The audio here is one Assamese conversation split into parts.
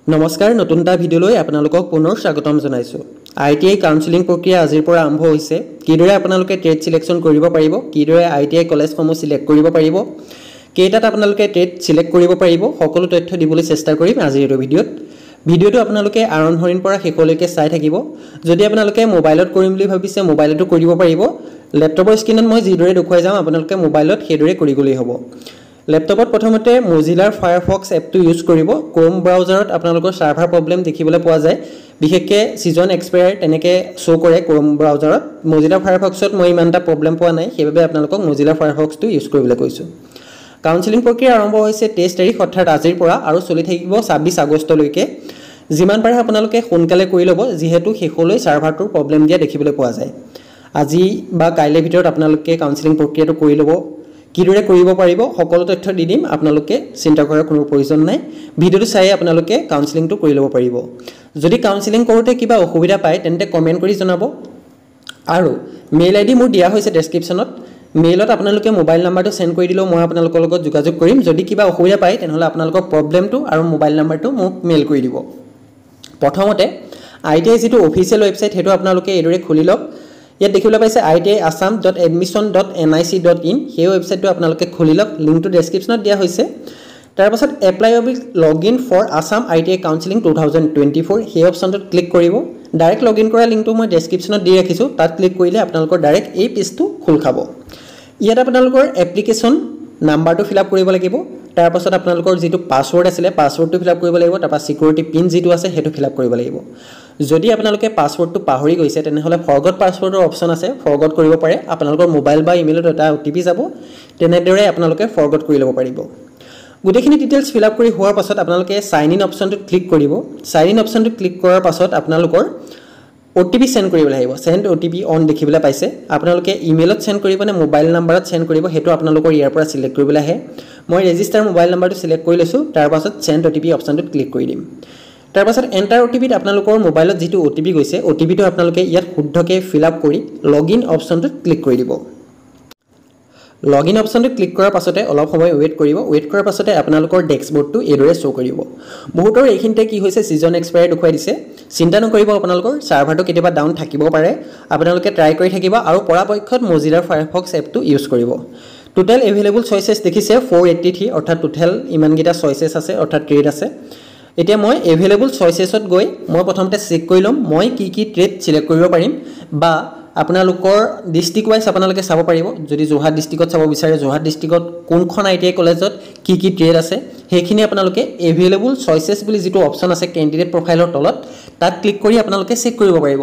নমস্কাৰ নতুনটা ভিডিঅ'লৈ আপোনালোকক পুনৰ স্বাগতম জনাইছো আইটিআই কাউন্সেলিং প্ৰক্ৰিয়া আজিৰ পৰা আৰম্ভ হৈছে কিদৰে আপোনালোকে ট্ৰেড সিলেকশন কৰিব পাৰিব কিদৰে আইটিআই কলেজসমূহ সিলেক্ট কৰিব পাৰিব কেইটাত আপোনালোকে ট্ৰেড সিলেক্ট কৰিব পাৰিব সকলো তথ্য দিবলৈ চেষ্টা কৰিম আজিৰ এই ভিডিঅ'টো আপোনালোকে আৰম্ভণিৰ পৰা শেষলৈকে চাই থাকিব যদি আপোনালোকে মোবাইলত কৰিম বুলি ভাবিছে মোবাইলতো কৰিব পাৰিব ল্যাপটপৰ স্ক্ৰিনত মই যিদৰে দেখুৱাই যাম আপোনালোকে মোবাইলত সেইদৰে কৰি গলেই হ'ব ল্যাপটপত প্ৰথমতে Mozilla Firefox এপটো ইউজ কৰিব Chrome ব্ৰাউজাৰত আপোনালোকৰ সাৰ্ভাৰ প্ৰবলেম দেখিবলৈ পোৱা যায় বিশেষকৈ সিজন এক্সপায়াৰ তেনেকে শো কৰে Chrome ব্ৰাউজাৰত Mozilla Firefoxত মই ইমানটা প্ৰবলেম পোৱা নাই সেইবাবে আপোনালোকক Mozilla Firefoxটো ইউজ কৰিবলৈ কৈছো কাউন্সেলিং প্ৰক্ৰিয়া আৰম্ভ হৈছে 23 তাৰিখ অৰ্থাৎ আজিৰ পৰা আৰু চলি থাকিব 26 আগষ্টলৈকে যিমান পাৰে আপোনালোকে সোনকালে কৰি ল'ব যিহেতু শেষলৈ সাৰ্ভাৰটোৰ প্ৰবলেম দিয়া দেখিবলৈ পোৱা যায় আজি বা কাইলৈ ভিতৰত আপোনালোকে কাউন্সেলিং প্ৰক্ৰিয়াটো কৰি ল'ব কিদৰে কৰিব পাৰিব সকলো তথ্য দি দিম আপোনালোকে চিন্তা কৰাৰ কোনো প্ৰয়োজন নাই ভিডিঅটো চাই আপোনালোকে কাউন্সেলিংটো কৰি ল'ব পাৰিব যদি কাউন্সেলিং কৰোতে কিবা অসুবিধা পায় তেন্তে কমেন্ট কৰি জনাব আৰু মেইল আইডি মোৰ দিয়া হৈছে ডেসক্ৰিপচনত মেইলত আপোনালোকে মোবাইল নাম্বাৰটো সেন্ড কৰি দিলেও মই আপোনালোকৰ লগত যোগাযোগ কৰিম যদি কিবা অসুবিধা পায় তেনেহলে আপোনালোকৰ প্ৰবলেমটো আৰু মোবাইল নাম্বাৰটো মোক মেইল কৰি দিব প্ৰথমতে আইটিআই যেটো অফিচিয়েল ওয়েবসাইট হেতু আপোনালোকে এদৰে খুলি লওক ইয়াত দেখিবলৈ পাইছে itiassam.admission.nic.in সেই ওয়েবসাইটটো আপোনালোকে খুলি লওক লিংকটো ডেসক্ৰিপচনত দিয়া হৈছে তাৰ পাছত apply with login for Assam ITI counselling 2024 সেই অপচনটোত ক্লিক কৰিব ডাইৰেক্ট লগইন কৰা লিংকটো মই ডেসক্ৰিপচনত দি ৰাখিছো তাত ক্লিক কৰিলে আপোনালোকৰ ডাইৰেক্ট এই পেজটো খুল খাব ইয়াত আপোনালোকৰ এপ্লিকেশন নাম্বাৰটো ফিল আপ কৰিব লাগিব তাৰ পাছত আপোনালোকৰ যেটো পাসওয়াৰ্ড আছিল পাসওয়াৰ্ডটো ফিল আপ কৰিব লাগিব তাৰ পাছত সিকিউৰিটি পিন যেটো আছে হেতু ফিল আপ কৰিব লাগিব যদি আপোনালোকে পাসওয়াৰ্ডটো পাহৰি গৈছে তেনেহলে ফৰগট পাসওয়াৰ্ডৰ অপচন আছে ফৰগট কৰিব পাৰে আপোনালোকৰ মোবাইল বা ইমেইলত এটা ওটিপি যাব তেনেদৰে আপোনালোকে ফৰগট কৰি ল'ব পাৰিব গুটেখিনি ডিটেইলছ ফিল আপ কৰি হোৱাৰ পাছত আপোনালোকে সাইন ইন অপচনটো ক্লিক কৰিব সাইন ইন অপচনটো ক্লিক কৰাৰ পাছত আপোনালোকৰ ওটিপি সেন্ড কৰিব লাগিব সেন্ড ওটিপি অন দেখিবলৈ পাইছে আপোনালোকে ইমেইলত সেন্ড কৰিব নে মোবাইল নাম্বাৰত সেন্ড কৰিব হেতু আপোনালোকৰ ইয়াৰ পৰা সিলেক্ট কৰিবলৈ আহে মই ৰেজিষ্টাৰ মোবাইল নাম্বাৰটো সিলেক্ট কৰি লৈছো তাৰ পাছত সেন্ড ওটিপি অপচনটোত ক্লিক কৰি দিম তাৰ পাছত এন্টাৰ ওটিপিত আপোনালোকৰ মোবাইলত যেটো ওটিপি গৈছে ওটিপিটো আপোনালোকে ইয়াত শুদ্ধকৈ ফিল আপ কৰি লগইন অপচনটোত ক্লিক কৰি দিব লগইন অপচনটো ক্লিক কৰাৰ পাছতে অলপ সময় ওয়েট কৰিব ওয়েট কৰাৰ পাছতে আপোনালোকৰ ডেস্কবৰ্ডটো এদৰে শো কৰিব বহুতৰ এইখিনতে কি হৈছে সিজন এক্সপায়াৰ দেখুৱাই দিছে চিন্তা নকৰিব আপোনালোকৰ সাৰ্ভাৰটো কেতিয়াবা ডাউন থাকিব পাৰে আপোনালোকে ট্ৰাই কৰি থাকিব আৰু পৰাপক্ষত Mozilla Firefox এপটো ইউজ কৰিব টোটাল এভেইলেবল চয়েসেস দেখিছে 483 অৰ্থাৎ টোটাল ইমানগিটা চয়েসেস আছে অৰ্থাৎ ট্ৰেড আছে এতিয়া মই এভেইলেবল চয়েসেছত গৈ মই প্ৰথমতে চেক কৰি লম মই কি ট্ৰেড সিলেক্ট কৰিব পাৰিম বা আপোনালোকৰ ডিস্ট্ৰিক্ট ওয়াইজ আপোনালোকে চাব পাৰিব যদি যোৰহাট ডিস্ট্ৰিক্টত চাব বিচাৰে যোৰহাট ডিস্ট্ৰিক্টত কোনখন আইটিআই কলেজত কি ট্ৰেড আছে হেখিনি আপোনালোকে এভেইলেবল চয়েসেস বুলি যেটো অপচন আছে ক্যান্ডিডেট প্ৰফাইলৰ তলত তাত ক্লিক কৰি আপোনালোকে চেক কৰিব পাৰিব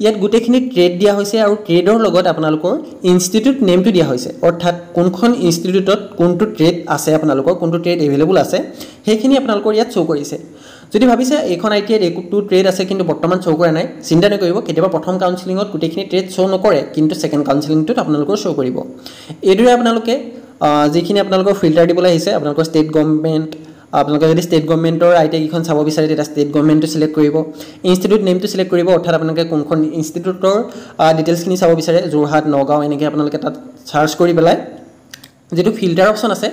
ইয়াত গুটেখিনি ট্ৰেড দিয়া হৈছে আৰু ট্ৰেডৰ লগত আপোনালোকৰ ইনষ্টিটিউট নেমটো দিয়া হৈছে অৰ্থাৎ কোনখন ইনষ্টিটিউটত কোনটো ট্ৰেড আছে আপোনালোকৰ কোনটো ট্ৰেড এভেইলেবল আছে হেখিনি আপোনালোকৰ ইয়াত শো কৰিছে যদি ভাবিছে এখন আইটিআই একটো ট্ৰেড আছে কিন্তু বৰ্তমান শো কৰা নাই চিন্তা নকৰিব কেতিয়াবা প্ৰথম কাউন্সেলিংত গুটেখিনি ট্ৰেড শো নকৰে কিন্তু সেকেন্ড কাউন্সেলিংটোত আপোনালোকৰ শো কৰিব এদৰে আপোনালোকে যিখিনি আপোনালোকৰ ফিল্টাৰ দিবলৈ আহিছে আপোনালোকৰ ষ্টেট গভৰ্নমেন্ট আপোনালোকে যদি ষ্টেট গভৰ্নমেন্টৰ আইটিআই কিখন চাব বিচাৰে তেতিয়া ষ্টেট গভৰ্নমেন্টটো সিলেক্ট কৰিব ইনষ্টিটিউট নেমটো সিলেক্ট কৰিব অৰ্থাৎ আপোনালোকে কোনখন ইনষ্টিটিউটৰ ডিটেইলছখিনি চাব বিচাৰে যোৰহাট নগাঁও এনেকৈ আপোনালোকে তাত সাৰ্চ কৰি পেলাই যেটো ফিল্টাৰ অপচন আছে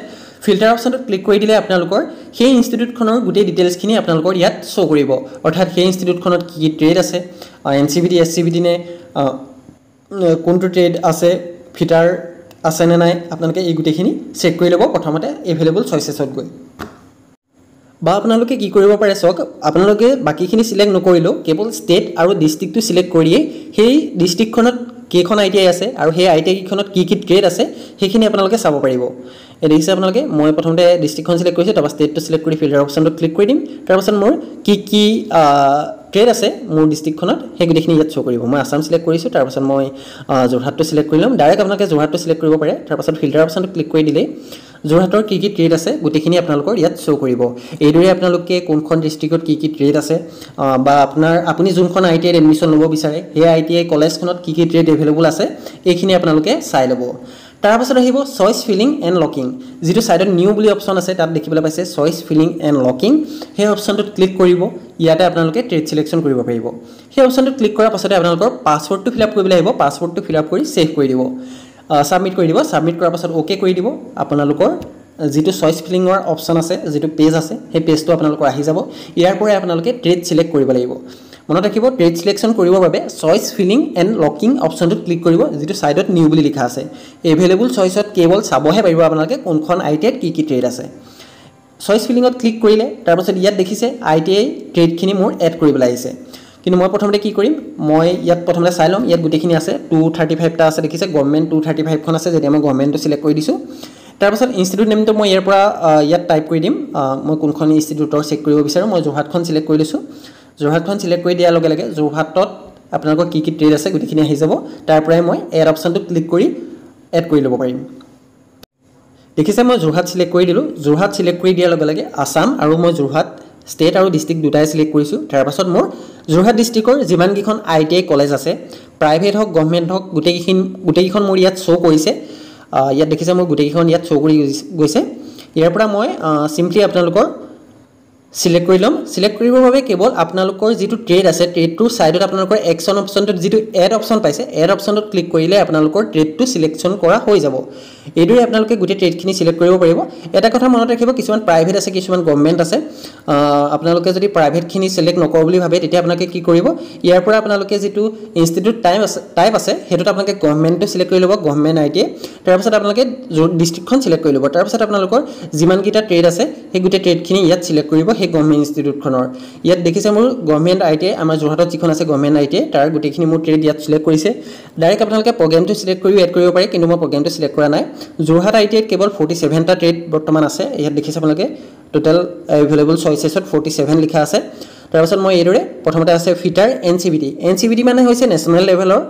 ফিল্টাৰ অপচনটো ক্লিক কৰি দিলে আপোনালোকৰ সেই ইনষ্টিটিউটখনৰ গোটেই ডিটেইলছখিনি আপোনালোকৰ ইয়াত শো কৰিব অৰ্থাৎ সেই ইনষ্টিটিউটখনত কি ট্ৰেড আছে এনসিবিডি এসসিবিডি নে কোনটো ট্ৰেড আছে ফিটাৰ আছে নে নাই আপোনালোকে এই গোটেইখিনি চেক কৰি ল'ব প্ৰথমতে এভেইলেবল চয়েসেছত গৈ বা আপোনালোকে কি কৰিব পাৰে সক আপোনালোকে বাকিখিনি সিলেক্ট নকৰিলো কেৱল ষ্টেট আৰু ডিস্ট্ৰিক্টটো সিলেক্ট কৰিয়ে সেই ডিস্ট্ৰিক্টখনত কেখন আইটিআই আছে আৰু সেই আইটিআই কিখনত কি ট্ৰেড আছে হেখিনি আপোনালোকে চাব পাৰিব এদিছে আপোনালোকে মই প্ৰথমতে ডিস্ট্ৰিক্টখন সিলেক্ট কৰিছো তাৰ পাছত ষ্টেটটো সিলেক্ট কৰি ফিল্টাৰ অপচনটো ক্লিক কৰি দিম তাৰ পাছত মোৰ কি ট্ৰেড আছে মোৰ ডিস্ট্ৰিক্টখনত হে গোটেইখিনি ইয়াত শো কৰিব মই আসাম সিলেক্ট কৰিছো তাৰ পাছত মই যোৰহাটটো সিলেক্ট কৰি লম ডাইৰেক্ট আপোনালোকে যোৰহাটটো সিলেক্ট কৰিব পাৰে তাৰ পাছত ফিল্টাৰ অপচনটো ক্লিক কৰি দিলে যোৰহাটৰ কি ট্ৰেড আছে গোটেইখিনি আপোনালোকৰ ইয়াত শো কৰিব এইদৰে আপোনালোকে কোনখন ডিস্ট্ৰিক্টত কি ট্ৰেড আছে বা আপুনি যোনখন আইটিআই এডমিশন ল'ব বিচাৰে সেই আইটিআই কলেজখনত কি ট্ৰেড এভেইলেবল আছে এইখিনি আপোনালোকে চাই ল'ব তাৰ পাছত আহিব চয়েস ফিলিং এণ্ড লকিং যেটো সাইডত নিউ বুলি অপচন আছে তাত দেখিবলৈ পাইছে চয়েস ফিলিং এণ্ড লকিং সেই অপচনটোত ক্লিক কৰিব ইয়াতে আপোনালোকে ট্ৰেড সিলেকশন কৰিব পাৰিব সেই অপচনটোত ক্লিক কৰাৰ পাছতে আপোনালোকৰ পাসওয়াৰ্ডটো ফিল আপ কৰিব লাগিব পাসওয়াৰ্ডটো ফিল আপ কৰি সেভ কৰি দিব সাবমিট কৰি দিব সাবমিট কৰাৰ পাছত ওকে কৰি দিব আপোনালোকৰ যেটো চয়েস ফিলিংৰ অপচন আছে যেটো পেজ আছে সেই পেজটো আপোনালোকৰ আহি যাব ইয়াৰ পৰে আপোনালোকে ট্ৰেড সিলেক্ট কৰিব লাগিব মনত ৰাখিব ট্ৰেড সিলেকশন কৰিবৰ বাবে চয়েস ফিলিং এন্ড লকিং অপচনটো ক্লিক কৰিব যেটো সাইডত নিউ বুলি লিখা আছে এভেইলেবল চয়েসত কেৱল চাবহে পাৰিব আপোনালোকে কোনখন আইটিত কি ট্ৰেড আছে চয়েস ফিলিংত ক্লিক কৰিলে তাৰ পাছত ইয়াত দেখিছে আইটিআই ট্ৰেডখিনি মোৰ এড কৰিবলৈ আহিছে কিন্তু মই প্ৰথমতে কি কৰিম মই ইয়াত প্ৰথমতে চাই লম ইয়াত গুটেখিনি আছে 235 টা আছে দেখিছে গভৰ্ণমেণ্ট 235 খন আছে যেতিয়া মই গভৰ্ণমেণ্টটো সিলেক্ট কৰি দিছো তাৰ পাছত ইনষ্টিটিউট নেমটো মই ইয়াৰ পৰা ইয়াত টাইপ কৰি দিম মই কোনখন ইনষ্টিটিউটৰ চেক কৰিব বিচাৰো মই যোৰহাটখন সিলেক্ট কৰি লৈছো যোৰহাটখন সিলেক্ট কৰি দিয়াৰ লগে লগে যোৰহাটত আপোনালোকৰ কি ট্ৰেড আছে গুটেখিনি আহি যাব তাৰ পৰাই মই এড অপচনটো ক্লিক কৰি এড কৰি ল'ব পাৰিম দেখিছে মই যোৰহাট সিলেক্ট কৰি দিলো যোৰহাট সিলেক্ট কৰি দিয়াৰ লগে লগে আসাম আৰু মই যোৰহাট স্টেট আৰু ডিস্ট্ৰিক্ট দুটাই সিলেক্ট কৰিছো তাৰ পাছত মোৰ যোৰহাট ডিস্ট্ৰিক্টৰ যিমান কিখন আইটিআই কলেজ আছে প্ৰাইভেট হক গভৰ্ণমেণ্ট হক গুটেকিখন মোৰ ইয়াত শো কৰিছে ইয়াত দেখিছে মোৰ গুটেকিখন ইয়াত শো কৰি গৈছে ইয়াৰ পৰা মই সিম্পলি আপোনালোকৰ সিলেক্ট কৰি লম সিলেক্ট কৰিবৰ বাবে কেৱল আপোনালোকৰ যেটো ট্ৰেড আছে ট্ৰেডটোৰ সাইডত আপোনালোকৰ একশন অপচনটো যেটো এড অপচন পাইছে এড অপচনত ক্লিক কৰিলে আপোনালোকৰ ট্ৰেডটো সিলেকশন কৰা হৈ যাব এদুৰে আপোনালোকে গুটে ট্ৰেডখিনি সিলেক্ট কৰিব পাৰিব এটা কথা মনত ৰাখিব কিছুমান প্ৰাইভেট আছে কিছুমান গভৰ্ণমেণ্ট আছে আপোনালোকে যদি প্ৰাইভেটখিনি সিলেক্ট নকৰ বুলি ভাবে তেতিয়া আপোনালোকে কি কৰিব ইয়াৰ পৰা আপোনালোকে যেটো ইনষ্টিটিউট টাইপ আছে হেতুত আপোনালোকে গভৰ্ণমেণ্টটো সিলেক্ট কৰি ল'ব গভৰ্ণমেণ্ট আইটি তাৰ পাছত আপোনালোকে ডিস্ট্ৰিক্টখন সিলেক্ট কৰি ল'ব তাৰ পাছত আপোনালোকৰ যিমান কিটা ট্ৰেড আছে সেই গুটে ট্ৰেডখিনি ইয়াত সিলেক্ট কৰিব সেই গভৰ্ণমেণ্ট ইনষ্টিটিউটখনৰ ইয়াত দেখিছে মোৰ গভৰ্ণমেণ্ট আইটি আমাৰ যোৰহাটত যিখন আছে গভৰ্ণমেণ্ট আইটি তাৰ গুটেখিনি মোৰ ট্ৰেড ইয়াত সিলেক্ট কৰিছে ডাইৰেক্ট আপোনালোকে প্ৰগ্ৰামটো সিলেক্ট কৰি এড কৰিব পাৰে কিন্তু মই প্ৰগ্ৰামটো সিলেক্ট কৰা নাই যোৰহাট আইটিত কেৱল 47 টা ট্ৰেড বৰ্তমান আছে ইয়াত দেখিছে আপোনালোকে টোটাল এভেইলেবল চয়েসেছত 47 লিখা আছে তাৰ পাছত মই এদৰে প্ৰথমতে আছে ফিটাৰ এনসিবিটি মানে হৈছে নেশনাল লেভেলৰ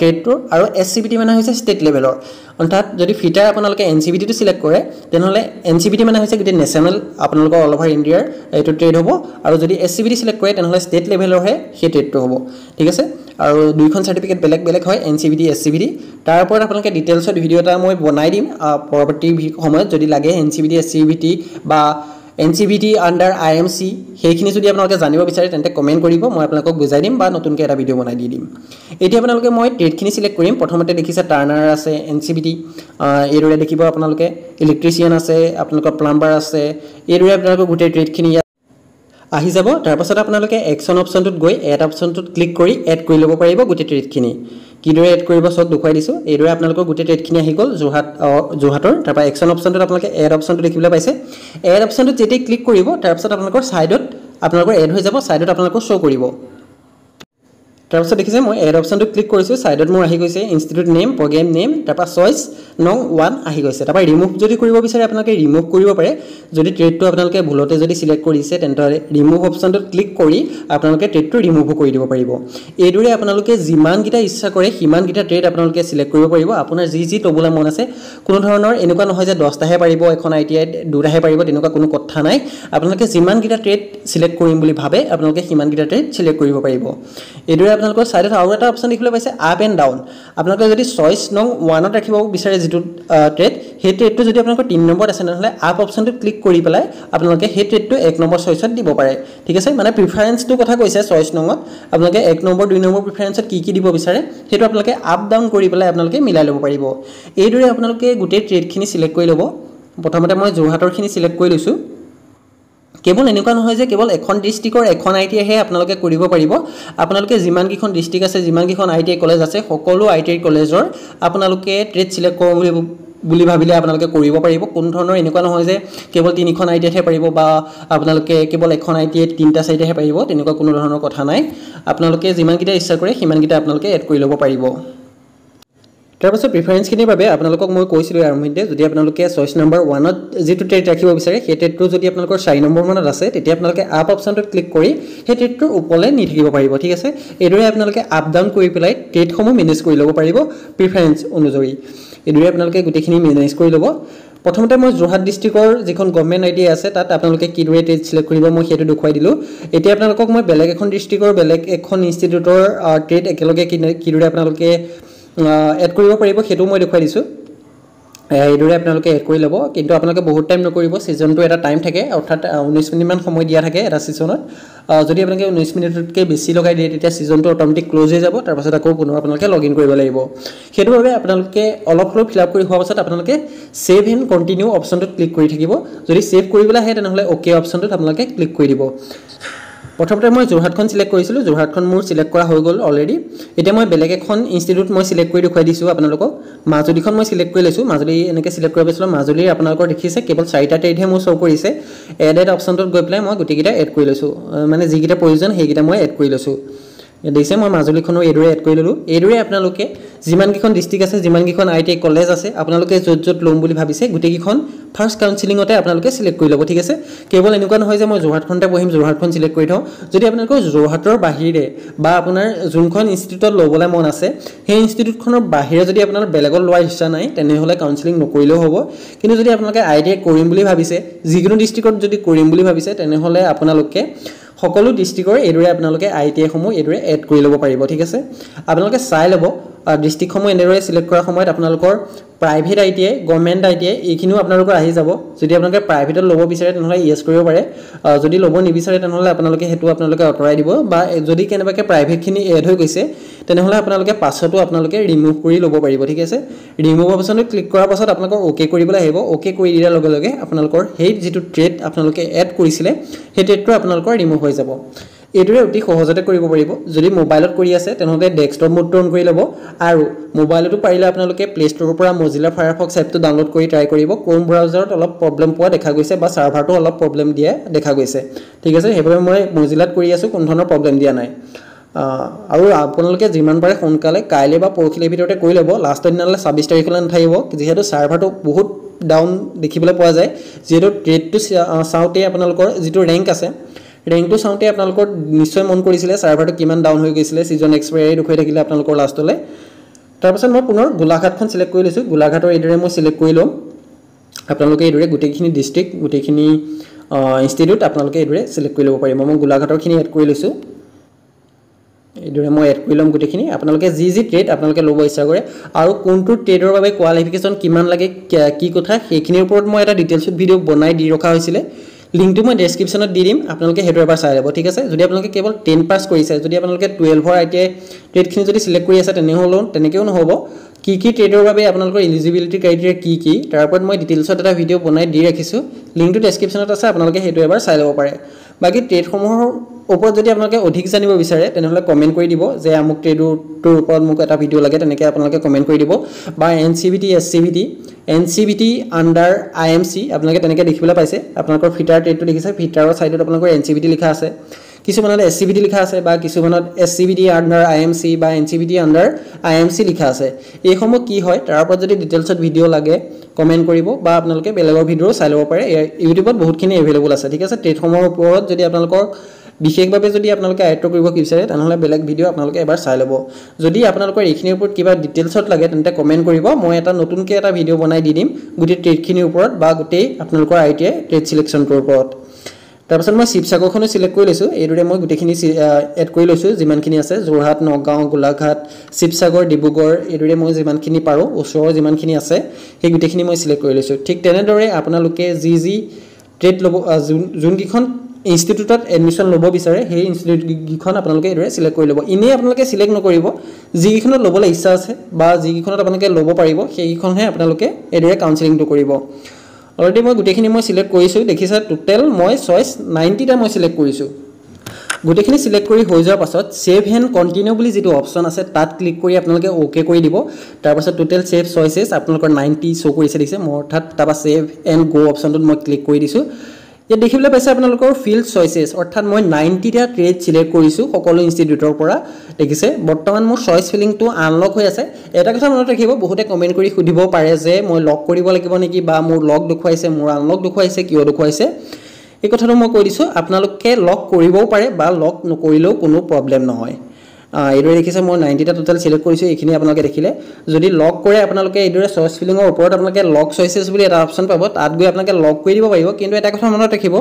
ট্ৰেডটো আৰু এসসিবিটি মানে হৈছে ষ্টেট লেভেলৰ অৰ্থাৎ যদি ফিটাৰ আপোনালোকে এনসিবিটি টো সিলেক্ট কৰে তেনেহলে এনসিবিটি মানে হৈছে গুটে নেশনাল আপোনালোকৰ অল ওভাৰ ইণ্ডিয়াৰ এটো ট্ৰেড হ'ব আৰু যদি এসসিবিটি সিলেক্ট কৰে তেনেহলে ষ্টেট লেভেলৰ হে সেই ট্ৰেডটো হ'ব ঠিক আছে আৰু দুইখন সাৰ্টিফিকেট বেলেগ হয় এনসিবিটি এসসিবিটি তাৰ ওপৰত আপোনালোকে ডিটেইলছত ভিডিও এটা মই বনাই দিম পৰৱৰ্তী সময়ত যদি লাগে এনসিবিটি এসসিবিটি বা এনসিবিটি আন্ডাৰ আইএমসি সেইখিনি যদি আপোনালোকে জানিব বিচাৰে তেন্তে কমেন্ট কৰিব মই আপোনালোকক বুজাই দিম বা নতুনকৈ এটা ভিডিও বনাই দিম এতিয়া আপোনালোকে মই ট্ৰেডখিনি সিলেক্ট কৰিম প্ৰথমতে দেখিছে টাৰ্নাৰ আছে এনসিবিটি এৰুৰে দেখিব আপোনালোকে ইলেক্ট্ৰিচিয়ান আছে আপোনালোকৰ প্লাম্বাৰ আছে এৰুৰে আপোনালোকৰ গুটে ট্ৰেডখিনি আহি যাব তাৰ পাছত আপোনালোকে একশন অপচনটোত গৈ এড অপচনটোত ক্লিক কৰি এড কৰি ল'ব পাৰিব গুটে ট্ৰেডখিনি কিদৰে এড কৰিব সব দেখুৱাই দিছো এদৰে আপোনালোকৰ গুটে ট্ৰেডখিনি আহি গল যোৰহাটৰ তাৰ পৰা একশন অপচনটোত আপোনালোকে এড অপচনটো দেখিবলৈ পাইছে এড অপচনটোত যেতিয়া ক্লিক কৰিব তাৰ পাছত আপোনালোকৰ সাইডত আপোনালোকৰ এড হৈ যাব সাইডত আপোনালোকৰ শো কৰিব তাৰ পাছত দেখিছে মই এড অপচনটো ক্লিক কৰিছো সাইডত মোৰ আহি গৈছে ইনষ্টিটিউট নেম প্ৰগ্ৰাম নেম তাৰ পৰা চয়েস নং 1 আহি গৈছে তাৰ পৰা ৰিমুভ যদি কৰিব বিচাৰে আপোনালোকে ৰিমুভ কৰিব পাৰে যদি ট্ৰেডটো আপোনালোকে ভুলতে যদি সিলেক্ট কৰিছে তেন্তে ৰিমুভ অপচনটোত ক্লিক কৰি আপোনালোকে ট্ৰেডটো ৰিমুভ কৰি দিব পাৰিব এদুৰে আপোনালোকে যিমান কিটা ইচ্ছা কৰে সিমান কিটা ট্ৰেড আপোনালোকে সিলেক্ট কৰিব পাৰিব আপোনাৰ যি তবুলা মন আছে কোনো ধৰণৰ এনেকুৱা নহয় যে 10টাহে পাৰিব এখন আইটিআই 2টাহে পাৰিব তেনেকুৱা কোনো কথা নাই আপোনালোকে যিমান কিটা ট্ৰেড সিলেক্ট কৰিম বুলি ভাবে আপোনালোকে সিমান কিটা ট্ৰেড সিলেক্ট কৰিব পাৰিব এদুৰে আপোনালোকৰ সাইডত আৰু এটা অপচন দেখিবলৈ পাইছে আপ এণ্ড ডাউন আপোনালোকে যদি চয়েস নং 1 ত ৰাখিব বিচাৰে যেটো ট্ৰেড সেই ট্ৰেডটো যদি আপোনালোকৰ 3 নম্বৰ আছে নহলে আপ অপচনটো ক্লিক কৰি পেলাই আপোনালোকে সেই ট্ৰেডটো 1 নম্বৰ চয়েসত দিব পাৰে ঠিক আছে মানে প্ৰিফাৰেন্সটো কথা কৈছে চয়েস নংত আপোনালোকে 1 নম্বৰ 2 নম্বৰ প্ৰিফাৰেন্সত কি দিব বিচাৰে হেতু আপোনালোকে আপ ডাউন কৰি পেলাই আপোনালোকে মিলাই ল'ব পাৰিব এইদৰে আপোনালোকে গুটে ট্ৰেডখিনি সিলেক্ট কৰি ল'ব প্ৰথমতে মই যোৰহাটৰখিনি সিলেক্ট কৰি লৈছো কেৱল এনেকুৱা নহয় যে কেৱল এখন ডিস্ট্ৰিক্টৰ এখন আইটিআই হে আপোনালোকে কৰিব পাৰিব আপোনালোকে যিমান কিখন ডিস্ট্ৰিক্ট আছে যিমান কিখন আইটিআই কলেজ আছে সকলো আইটিআই কলেজৰ আপোনালোকে ট্ৰেড সিলেক্ট কৰম বুলি ভাবিলে আপোনালোকে কৰিব পাৰিব কোন ধৰণৰ এনেকুৱা নহয় যে কেৱল তিনিখন আইটিআইহে পাৰিব বা আপোনালোকে কেৱল এখন আইটিআই তিনটা চাইটেহে পাৰিব তেনেকুৱা কোনো ধৰণৰ কথা নাই আপোনালোকে যিমান কিটা ইচ্ছা কৰে সিমান কিটা আপোনালোকে এড কৰি ল'ব পাৰিব তাৰ পাছত প্ৰিফাৰেন্সখিনিৰ বাবে আপোনালোকক মই কৈছিলো আৰম্ভণিতে যদি আপোনালোকে চয়েস নম্বৰ 1 ত যেটো ট্ৰেড ৰাখিব বিচাৰে সেই ট্ৰেডটো যদি আপোনালোকৰ 4 নম্বৰ মানত আছে তেতিয়া আপোনালোকে আপ অপচনটোত ক্লিক কৰি সেই ট্ৰেডটোৰ ওপৰলে নি থাকিব পাৰিব ঠিক আছে এদৰে আপোনালোকে আপ ডাউন কৰি পেলাই ট্ৰেডসমূহ মেনেজ কৰি ল'ব পাৰিব প্ৰিফাৰেন্স অনুযায়ী এদৰে আপোনালোকে গুটেখিনি মেনেজ কৰি ল'ব প্ৰথমতে মই যোৰহাট ডিস্ট্ৰিক্টৰ যিখন গভৰ্ণমেণ্ট আইটি আছে তাত আপোনালোকে কিদৰে ট্ৰেড সিলেক্ট কৰিব মই হেতু দেখুৱাই দিলো এতিয়া আপোনালোকক মই বেলেগ এখন ডিস্ট্ৰিক্টৰ বেলেগ এখন ইনষ্টিটিউটৰ ট্ৰেড একেলগে কিদৰে আপোনালোকে এড কৰিব পাৰিব হেতু মই দেখুৱাই দিছো এইদৰে আপোনালোকে এড কৰি ল'ব কিন্তু আপোনালোকে বহুত টাইম নকৰিব সিজনটো এটা টাইম থাকে অৰ্থাৎ 19 মিনিটমান সময় দিয়া থাকে এটা সিজনত যদি আপোনালোকে 19 মিনিটতকৈ বেছি লগাই দিয়ে তেতিয়া সিজনটো অট'মেটিক ক্লোজ হৈ যাব তাৰপাছত আকৌ পুনৰ আপোনালোকে লগইন কৰিব লাগিব সেইটো বাবে আপোনালোকে অলপ অলপ ফিল আপ কৰি হোৱাৰ পাছত আপোনালোকে সেভ এণ্ড কণ্টিনিউ অপশ্যনটোত ক্লিক কৰি থাকিব যদি সেভ কৰিবলৈ আহে তেনেহ'লে অ'কে অপশ্যনটোত আপোনালোকে ক্লিক কৰি দিব প্ৰথমতে মই যোৰহাটখন সিলেক্ট কৰিছিলোঁ যোৰহাটখন মোৰ সিলেক্ট কৰা হৈ গ'ল অলৰেডি এতিয়া মই বেলেগ এখন ইনষ্টিটিউট মই সিলেক্ট কৰি দেখুৱাই দিছোঁ আপোনালোকক মাজুলীখন মই সিলেক্ট কৰি লৈছোঁ মাজুলী এনেকৈ সিলেক্ট কৰিব পাইছিলোঁ মাজুলীৰ আপোনালোকৰ দেখিছে কেৱল 4টা ট্ৰেডহে মোৰ শ্ব' কৰিছে এড অপশ্যনটোত গৈ পেলাই মই গোটেইকেইটা এড কৰি লৈছোঁ মানে যিকেইটা প্ৰয়োজন সেইকেইটা মই এড কৰি লৈছোঁ দেখিছে মই মাজুলীখনো এইদৰে এড কৰি ল'লোঁ এইদৰে আপোনালোকে যিমানকেইখন ডিষ্ট্ৰিক্ট আছে যিমানকেইখন ITI কলেজ আছে আপোনালোকে য'ত য'ত ল'ম বুলি ভাবিছে গোটেইকেইখন ফাৰ্ষ্ট কাউন্সিলিঙতে আপোনালোকে সিলেক্ট কৰি ল'ব ঠিক আছে কেৱল এনেকুৱা নহয় যে মই যোৰহাটখনতে বহিম যোৰহাটখন সিলেক্ট কৰি থওঁ যদি আপোনালোকৰ যোৰহাটৰ বাহিৰে বা আপোনাৰ যোনখন ইনষ্টিটিউটত ল'বলৈ মন আছে সেই ইনষ্টিটিউটখনৰ বাহিৰে যদি আপোনাৰ বেলেগত লোৱাৰ ইচ্ছা নাই তেনেহ'লে কাউন্সিলিং নকৰিলেও হ'ব কিন্তু যদি আপোনালোকে ITI কৰিম বুলি ভাবিছে যিকোনো ডিষ্ট্ৰিক্টত যদি কৰিম বুলি ভাবিছে তেনেহ'লে আপোনালোকে সকলো ডিষ্ট্ৰিক্টৰ এইদৰে আপোনালোকে ITI সমূহ এইদৰে এড কৰি ল'ব পাৰিব ঠিক আছে আপোনালোকে চাই ল'ব ডিষ্ট্ৰিক্টসমূহ এনেদৰে সিলেক্ট কৰাৰ সময়ত আপোনালোকৰ প্ৰাইভেট ITI গভৰ্ণমেণ্ট ITI এইখিনিও আপোনালোকৰ আহি যাব যদি আপোনালোকে প্ৰাইভেটত ল'ব বিচাৰে তেনেহ'লে ইয়েছ কৰিব পাৰে যদি ল'ব নিবিচাৰে তেনেহ'লে আপোনালোকে সেইটো আপোনালোকে আঁতৰাই দিব বা যদি কেনেবাকৈ প্ৰাইভেটখিনি এড হৈ গৈছে তেনেহ'লে আপোনালোকে পাছতো আপোনালোকে ৰিমুভ কৰি ল'ব পাৰিব ঠিক আছে ৰিমুভ অপশ্যনটো ক্লিক কৰাৰ পাছত আপোনালোকৰ অ'কে কৰিবলৈ আহিব অ'কে কৰি দিয়াৰ লগে লগে আপোনালোকৰ সেই যিটো ট্ৰেড আপোনালোকে এড কৰিছিলে সেই ট্ৰেডটো আপোনালোকৰ ৰিমুভ হৈ যাব এইদৰে অতি সহজতে কৰিব পাৰিব যদি মোবাইলত কৰি আছে তেনেহ'লে ডেস্কটপ মোডটো অন কৰি ল'ব আৰু মোবাইলতো পাৰিলে আপোনালোকে প্লে ষ্ট'ৰৰ পৰা মজিলা ফায়াৰফক্স এপটো ডাউনলোড কৰি ট্ৰাই কৰিব ক্ৰোম ব্ৰাউজাৰত অলপ প্ৰব্লেম পোৱা দেখা গৈছে বা ছাৰ্ভাৰটো অলপ প্ৰব্লেম দিয়া দেখা গৈছে ঠিক আছে সেইবাবে মই মজিলাত কৰি আছোঁ কোনো ধৰণৰ প্ৰব্লেম দিয়া নাই আৰু আপোনালোকে যিমান পাৰে সোনকালে কাইলৈ বা পৰহিলৈৰ ভিতৰতে কৰি ল'ব লাষ্টৰ দিনালৈ 26 তাৰিখলৈ নাথাকিব যিহেতু ছাৰ্ভাৰটো বহুত ডাউন দেখিবলৈ পোৱা যায় যিহেতু ট্ৰেডটো চাওঁতে আপোনালোকৰ যিটো ৰেংক আছে ৰেংকটো চাওঁতে আপোনালোকৰ নিশ্চয় মন কৰিছিলে ছাৰ্ভাৰটো কিমান ডাউন হৈ গৈছিলে সিজন এক্সপায়াৰী দেখুৱাই থাকিলে আপোনালোকৰ লাষ্টলৈ তাৰপাছত মই পুনৰ গোলাঘাটখন সিলেক্ট কৰি লৈছোঁ গোলাঘাটৰ এইদৰে মই সিলেক্ট কৰি ল'ম আপোনালোকে এইদৰে গোটেইখিনি ডিষ্ট্ৰিক্ট গোটেইখিনি ইনষ্টিটিউট আপোনালোকে এইদৰে সিলেক্ট কৰি ল'ব পাৰিব মই গোলাঘাটৰখিনি এড কৰি লৈছোঁ এইদৰে মই এড কৰি ল'ম গোটেইখিনি আপোনালোকে যি ট্ৰেড আপোনালোকে ল'ব ইচ্ছা কৰে আৰু কোনটো ট্ৰেডৰ বাবে কোৱালিফিকেশ্যন কিমান লাগে কি কথা সেইখিনিৰ ওপৰত মই এটা ডিটেইলছত ভিডিঅ' বনাই দি ৰখা হৈছিলে লিংকটো মই ডেছক্ৰিপশ্যনত দি দিম আপোনালোকে সেইটো এবাৰ চাই ল'ব ঠিক আছে যদি আপোনালোকে কেৱল 10 পাছ কৰিছে যদি আপোনালোকে 12ৰ ITI ট্ৰেডখিনি যদি সিলেক্ট কৰি আছে তেনেহ'লেও তেনেকৈও নহ'ব কি ট্ৰেডৰ বাবে আপোনালোকৰ এলিজিবিলিটি ক্ৰাইটেৰিয়া কি তাৰ ওপৰত মই ডিটেইলছত এটা ভিডিঅ' বনাই দি ৰাখিছোঁ লিংকটো ডেছক্ৰিপশ্যনত আছে আপোনালোকে সেইটো এবাৰ চাই ল'ব পাৰে বাকী ট্ৰেডসমূহৰ ওপৰত যদি আপোনালোকে অধিক জানিব বিচাৰে তেনেহ'লে কমেণ্ট কৰি দিব যে আমুক ট্ৰেডটোৰ ওপৰত মোক এটা ভিডিঅ' লাগে তেনেকৈ আপোনালোকে কমেণ্ট কৰি দিব বা NCVT আণ্ডাৰ IMC আপোনালোকে তেনেকৈ দেখিবলৈ পাইছে আপোনালোকৰ ফিটাৰ ট্ৰেডটো দেখিছে ফিটাৰৰ ছাইডত আপোনালোকৰ NCVT লিখা আছে কিছুমানত SCVT লিখা আছে বা কিছুমানত SCVT আণ্ডাৰ IMC বা NCVT আণ্ডাৰ IMC লিখা আছে এইসমূহ কি হয় তাৰ ওপৰত যদি ডিটেইলছত ভিডিঅ' লাগে কমেণ্ট কৰিব বা আপোনালোকে বেলেগৰ ভিডিঅ' চাই ল'ব পাৰে ইউটিউবত বহুতখিনি এভেইলেবল আছে ঠিক আছে ট্ৰেডসমূহৰ ওপৰত যদি আপোনালোকৰ বিশেষভাৱে যদি আপোনালোকে আয়ত্ব কৰিব বিচাৰে তেনেহ'লে বেলেগ ভিডিঅ' আপোনালোকে এবাৰ চাই ল'ব যদি আপোনালোকৰ এইখিনিৰ ওপৰত কিবা ডিটেইলছত লাগে তেন্তে কমেণ্ট কৰিব মই এটা নতুনকৈ এটা ভিডিঅ' বনাই দি দিম গোটেই ট্ৰেডখিনিৰ ওপৰত বা গোটেই আপোনালোকৰ ITI ট্ৰেড চিলেকশ্যনটোৰ ওপৰত তাৰপাছত মই শিৱসাগৰখনো সিলেক্ট কৰি লৈছোঁ এইদৰে মই গোটেইখিনি এড কৰি লৈছোঁ যিমানখিনি আছে যোৰহাট নগাঁও গোলাঘাট শিৱসাগৰ ডিব্ৰুগড় এইদৰে মই যিমানখিনি পাৰোঁ ওচৰৰ যিমানখিনি আছে সেই গোটেইখিনি মই সিলেক্ট কৰি লৈছোঁ ঠিক তেনেদৰে আপোনালোকে যি ট্ৰেড ল'ব যোনকেইখন ইনষ্টিটিউটত এডমিশ্যন ল'ব বিচাৰে সেই ইনষ্টিটিউটকেইখন আপোনালোকে এইদৰে সিলেক্ট কৰি ল'ব এনেই আপোনালোকে সিলেক্ট নকৰিব যিকেইখনত ল'বলৈ ইচ্ছা আছে বা যিকেইখনত আপোনালোকে ল'ব পাৰিব সেইকেইখনহে আপোনালোকে এইদৰে কাউন্সিলিংটো কৰিব অলৰেডি মই গোটেইখিনি মই সিলেক্ট কৰিছোঁ দেখিছা টোটেল মই চইচ 90টা মই সিলেক্ট কৰিছোঁ গোটেইখিনি সিলেক্ট কৰি হৈ যোৱাৰ পাছত সেভ এণ্ড কণ্টিনিউ বুলি যিটো অপশ্যন আছে তাত ক্লিক কৰি আপোনালোকে অ'কে কৰি দিব তাৰপাছত টোটেল সেভ চইচেছ আপোনালোকৰ 90 শ্ব' কৰিছে দেখিছে মই অৰ্থাৎ তাৰপৰা সেভ এণ্ড গো অপশ্যনটোত মই ক্লিক কৰি দিছোঁ ইয়াত দেখিবলৈ পাইছে আপোনালোকৰ ফিল্ড চইচেছ অৰ্থাৎ মই 90টা ট্ৰেড সিলেক্ট কৰিছোঁ সকলো ইনষ্টিটিউটৰ পৰা দেখিছে বৰ্তমান মোৰ চইচ ফিলিংটো আনলক হৈ আছে এটা কথা মনত ৰাখিব বহুতে কমেণ্ট কৰি সুধিব পাৰে যে মই লক কৰিব লাগিব নেকি বা মোৰ লক দেখুৱাইছে মোৰ আনলক দেখুৱাইছে কিয় দেখুৱাইছে এই কথাটো মই কৈ দিছোঁ আপোনালোকে লক কৰিবও পাৰে বা লক নকৰিলেও কোনো প্ৰব্লেম নহয় এইদৰে দেখিছে মই 90টা টোটাল সিলেক্ট কৰিছো এইখিনি আপোনালোকে দেখিলে যদি লক কৰে আপোনালোকে এইদৰে চইচ ফিলিঙৰ ওপৰত আপোনালোকে লক চইচেছ বুলি এটা অপচন পাব তাত গৈ আপোনালোকে লক কৰি দিব পাৰিব কিন্তু এটা কথা মনত ৰাখিব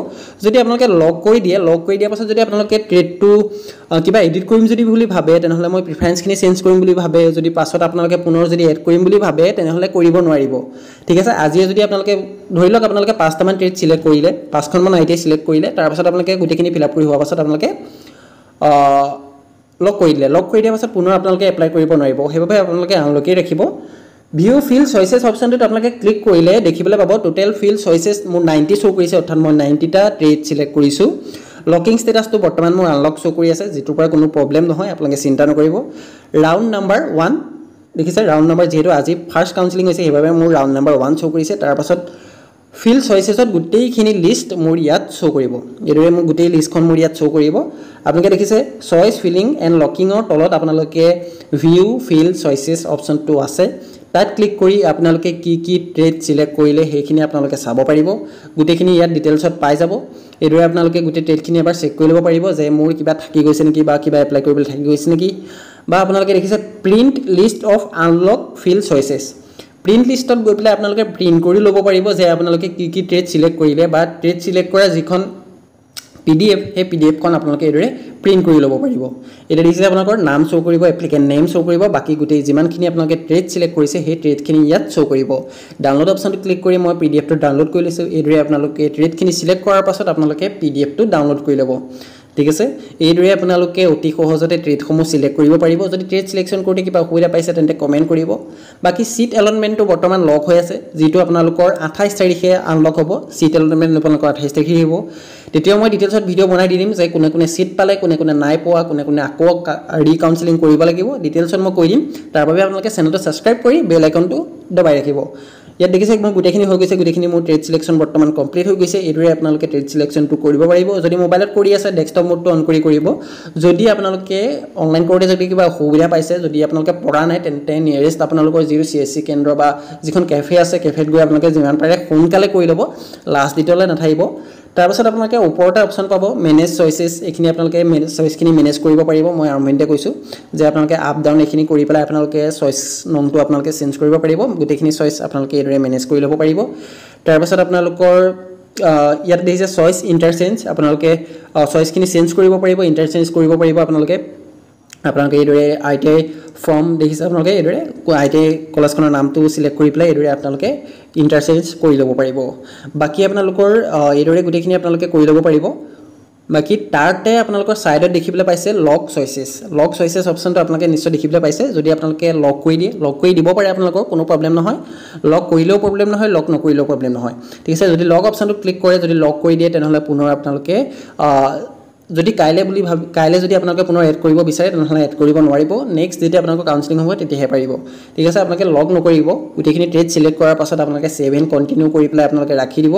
যদি আপোনালোকে লক কৰি দিয়াৰ পাছত যদি আপোনালোকে ট্ৰেডটো কিবা এডিট কৰিম যদি বুলি ভাবে তেনেহলে মই প্ৰিফাৰেন্সখিনি চেঞ্জ কৰিম বুলি ভাবে যদি পাছত আপোনালোকে পুনৰ যদি এড কৰিম বুলি ভাবে তেনেহলে কৰিব নোৱাৰিব ঠিক আছে আজি যদি আপোনালোকে ধৰি লওক আপোনালোকে 5টা মান ট্ৰেড সিলেক্ট কৰিলে 5খন মান আইটি সিলেক্ট কৰিলে তাৰ পাছত আপোনালোকে গুটেখিনি ফিল আপ কৰি হোৱাৰ পাছত আপোনালোকে লক কৰি দিয়াৰ পাছত পুনৰ আপোনালোকে এপ্লাই কৰিব নোৱাৰিব হেবাবে আপোনালোকে আনলকেই ৰাখিব ভিউ ফিল চইচেছ অপচনটোত আপোনালোকে ক্লিক কৰিলে দেখিবলৈ পাব টোটাল ফিল চইচেছ মোৰ 90 শো কৰিছে অৰ্থাৎ মই 90টা ট্ৰেড সিলেক্ট কৰিছো লকিং ষ্টেটাসটো বৰ্তমান মোৰ আনলক শো কৰি আছে যেটোৰ পৰা কোনো প্ৰবলেম নহয় আপোনালোকে চিন্তা নকৰিব ৰাউন্ড নাম্বাৰ 1 দেখিছে ৰাউন্ড নাম্বাৰ যেটো আজি ফাৰ্স্ট কাউন্সেলিং হৈছে হেবাবে মোৰ ৰাউন্ড নাম্বাৰ 1 শো কৰিছে তাৰ পাছত ফিল চইচেছত গুটেইখিনি লিষ্ট মোৰ ইয়াত শো কৰিব এদৰে মোৰ গুটেই লিষ্টখন মোৰ ইয়াত শো কৰিব আপোনালোকে দেখিছে চইচ ফিলিং এণ্ড লকিংৰ তলত আপোনালোকে ভিউ ফিল চইচেছ অপচনটো আছে তাত ক্লিক কৰি আপোনালোকে কি ট্ৰেড সিলেক্ট কৰিলে হেখিনি আপোনালোকে চাব পাৰিব গুটেইখিনি ইয়াত ডিটেইলছত পাই যাব এদৰে আপোনালোকে গুটেই ট্ৰেডখিনি এবাৰ চেক কৰি ল'ব পাৰিব যে মোৰ কিবা থাকি গৈছে নেকি বা কিবা এপ্লাই কৰিবলৈ থাকি গৈছে নেকি বা আপোনালোকে দেখিছে প্ৰিন্ট লিষ্ট অফ আনলক ফিল চইচেছ প্ৰিন্ট লিষ্টত গৈ পেলাই আপোনালোকে প্ৰিন্ট কৰি ল'ব পাৰিব যে আপোনালোকে কি ট্ৰেড সিলেক্ট কৰিলে বা ট্ৰেড সিলেক্ট কৰা যিখন PDF হে PDF খন আপোনালোকে এদৰে প্ৰিন্ট কৰি ল'ব পাৰিব এটা দিছে আপোনালোকৰ নাম শো কৰিব এপ্লিকেন্ট নেম শো কৰিব বাকি গুটেই যিমানখিনি আপোনালোকে ট্ৰেড সিলেক্ট কৰিছে হে ট্ৰেডখিনি ইয়াত শো কৰিব ডাউনলোড অপচনটো ক্লিক কৰি মই PDF টো ডাউনলোড কৰি লৈছো এদৰে আপোনালোকে ট্ৰেডখিনি সিলেক্ট কৰাৰ পাছত আপোনালোকে PDF টো ডাউনলোড কৰি ল'ব ঠিক আছে এইদৰে আপোনালোকে অতি সহজতে ট্ৰেডসমূহ সিলেক্ট কৰিব পাৰিব যদি ট্ৰেড সিলেকশন কৰোতে কিবা অসুবিধা পাইছে তেন্তে কমেন্ট কৰিব বাকি সিট এলটমেন্টটো বৰ্তমান লক হৈ আছে যেটো আপোনালোকৰ 28 তাৰিখে আনলক হ'ব সিট এলটমেন্ট আপোনালোকৰ 28 তাৰিখে হ'ব তেতিয়া মই ডিটেইলছত ভিডিও বনাই দিম যে কোনে সিট পালে কোনে নাই পোৱা কোনে আকৌ ৰিকাউন্সেলিং কৰিব লাগিব ডিটেইলছত মই কৈ দিম তাৰ বাবে আপোনালোকে চেনেলটো সাবস্ক্ৰাইব কৰি বেল আইকনটো দবাই ৰাখিব ইয়াত দেখিছে মই গুটেখিনি হৈ গৈছে গুটেখিনি মোৰ ট্ৰেড সিলেকশন বৰ্তমান কমপ্লিট হৈ গৈছে এদৰে আপোনালোকে ট্ৰেড সিলেকশনটো কৰিব পাৰিব যদি মোবাইলত কৰি আছে ডেস্কটপ মোডটো অন কৰি কৰিব যদি আপোনালোকে অনলাইন কৰোতে যদি কিবা অসুবিধা পাইছে যদি আপোনালোকে পঢ়া নাই তেন্তে নিয়াৰেষ্ট আপোনালোকৰ জিৰো CSC কেন্দ্ৰ বা যিখন কেফে আছে কেফেত গৈ আপোনালোকে যিমান পাৰে সোনকালে কৰি ল'ব লাষ্ট ডিটেইললৈ নাথাকিব তাৰ পাছত আপোনালোকে ওপৰতে অপচন পাব মেনেজ চইচেছ এখিনি আপোনালোকে মেনেজ চইচখিনি মেনেজ কৰিব পাৰিব মই আৰম্ভতে কৈছো যে আপোনালোকে আপ ডাউন এখিনি কৰি পেলাই আপোনালোকে চইচ নংটো আপোনালোকে চেঞ্জ কৰিব পাৰিব গুটেখিনি চইচ আপোনালোকে এদৰে মেনেজ কৰি ল'ব পাৰিব তাৰ পাছত আপোনালোকৰ ইয়াত দেখিছে চইচ ইন্টাৰচেঞ্জ আপোনালোকে চইচখিনি চেঞ্জ কৰিব পাৰিব ইন্টাৰচেঞ্জ কৰিব পাৰিব আপোনালোকে এদৰে ITI ফৰ্ম দেখিছে আপোনালোকে এদৰে ITI কলেজখনৰ নামটো সিলেক্ট কৰি পেলাই এদৰে আপোনালোকে ইন্টাৰচেঞ্জ কৰি ল'ব পাৰিব বাকি আপোনালোকৰ এদৰে গুটেখিনি আপোনালোকে কৰি ল'ব পাৰিব বাকি তাৰতে আপোনালোকৰ সাইডত দেখিবলৈ পাইছে লক চইচেছ অপচনটো আপোনালোকে নিশ্চয় দেখিবলৈ পাইছে যদি আপোনালোকে লক কৰি দিব পাৰে আপোনালোকৰ কোনো প্ৰবলেম নহয় লক কৰিলেও প্ৰবলেম নহয় লক নকৰিলেও প্ৰবলেম নহয় ঠিক আছে যদি লক অপচনটো ক্লিক কৰে যদি লক কৰি দিয়ে তেনেহলে পুনৰ আপোনালোকে যদি কাইলে যদি আপোনালোকে পুনৰ এড কৰিব বিচাৰে তেনেহলে এড কৰিব নোৱাৰিব নেক্সট যেতিয়া আপোনালোকৰ কাউন্সেলিং হ'ব তেতিয়াহে পাৰিব ঠিক আছে আপোনালোকে লগ নকৰিব গুটেখিনি ট্ৰেড সিলেক্ট কৰাৰ পাছত আপোনালোকে সেভ এণ্ড কন্টিনিউ কৰি পেলাই আপোনালোকে ৰাখি দিব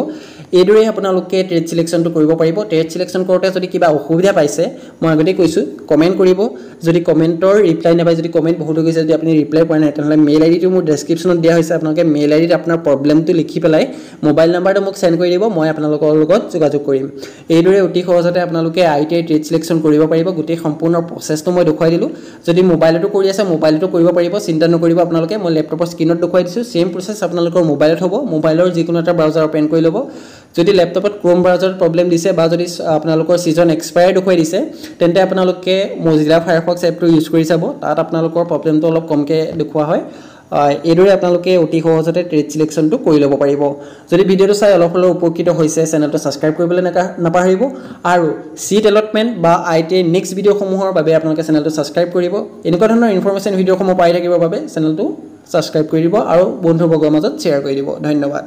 এইদৰে আপোনালোকে ট্ৰেড সিলেকশনটো কৰিব পাৰিব ট্ৰেড সিলেকশন কৰোতে যদি কিবা অসুবিধা পাইছে মই আগতে কৈছো কমেন্ট কৰিব যদি কমেন্টৰ ৰিপ্লাই নাপায় যদি কমেন্ট বহুত হৈ গৈছে যদি আপুনি ৰিপ্লাই পোৱা নাই তেনেহলে মেইল আইডিটো মোৰ ডেসক্ৰিপচনত দিয়া হৈছে আপোনালোকে মেইল আইডিত আপোনাৰ প্ৰবলেমটো লিখি পেলাই মোবাইল নাম্বাৰটো মোক সেন্ড কৰি দিব মই আপোনালোকৰ লগত যোগাযোগ কৰিম এইদৰে অতি সহজতে আপোনালোকে ITI ট্ৰেড সিলেকশন কৰিব পাৰিব গুটেই সম্পূৰ্ণ প্ৰসেছটো মই দেখুৱাই দিলো যদি মোবাইলটো কৰি আছে মোবাইলটো কৰিব পাৰিব চিন্তা নকৰিব আপোনালোকে মই ল্যাপটপৰ স্ক্ৰিনত দেখুৱাই দিছো সেম প্ৰসেছ আপোনালোকৰ মোবাইলত হ'ব মোবাইলৰ যিকোনো এটা ব্ৰাউজাৰ ওপেন কৰি ল'ব যদি ল্যাপটপত ক্ৰোম ব্ৰাউজাৰ প্ৰবলেম দিছে বা যদি আপোনালোকৰ সিজন এক্সপায়াৰ দেখুৱাই দিছে তেন্তে আপোনালোকে Mozilla Firefox এপটো ইউজ কৰি চাব তাত আপোনালোকৰ প্ৰবলেমটো অলপ কমকে দেখুৱা হয় এদৰে আপোনালোকে অতি সহজতে ট্ৰেড সিলেকশনটো কৰি ল'ব পাৰিব যদি ভিডিওটো চাই অলপ হলেও উপকৃত হৈছে চেনেলটো সাবস্ক্ৰাইব কৰিবলৈ নাপাহৰিব আৰু সিট এলটমেন্ট বা ITI নেক্সট ভিডিওসমূহৰ বাবে আপোনালোকে চেনেলটো সাবস্ক্ৰাইব কৰিব এনেকুৱা ধৰণৰ ইনফৰমেশন ভিডিওসমূহ পাই থাকিবৰ বাবে চেনেলটো সাবস্ক্ৰাইব কৰি দিব আৰু বন্ধুবৰ্গৰ মাজত শ্বেয়াৰ কৰি দিব ধন্যবাদ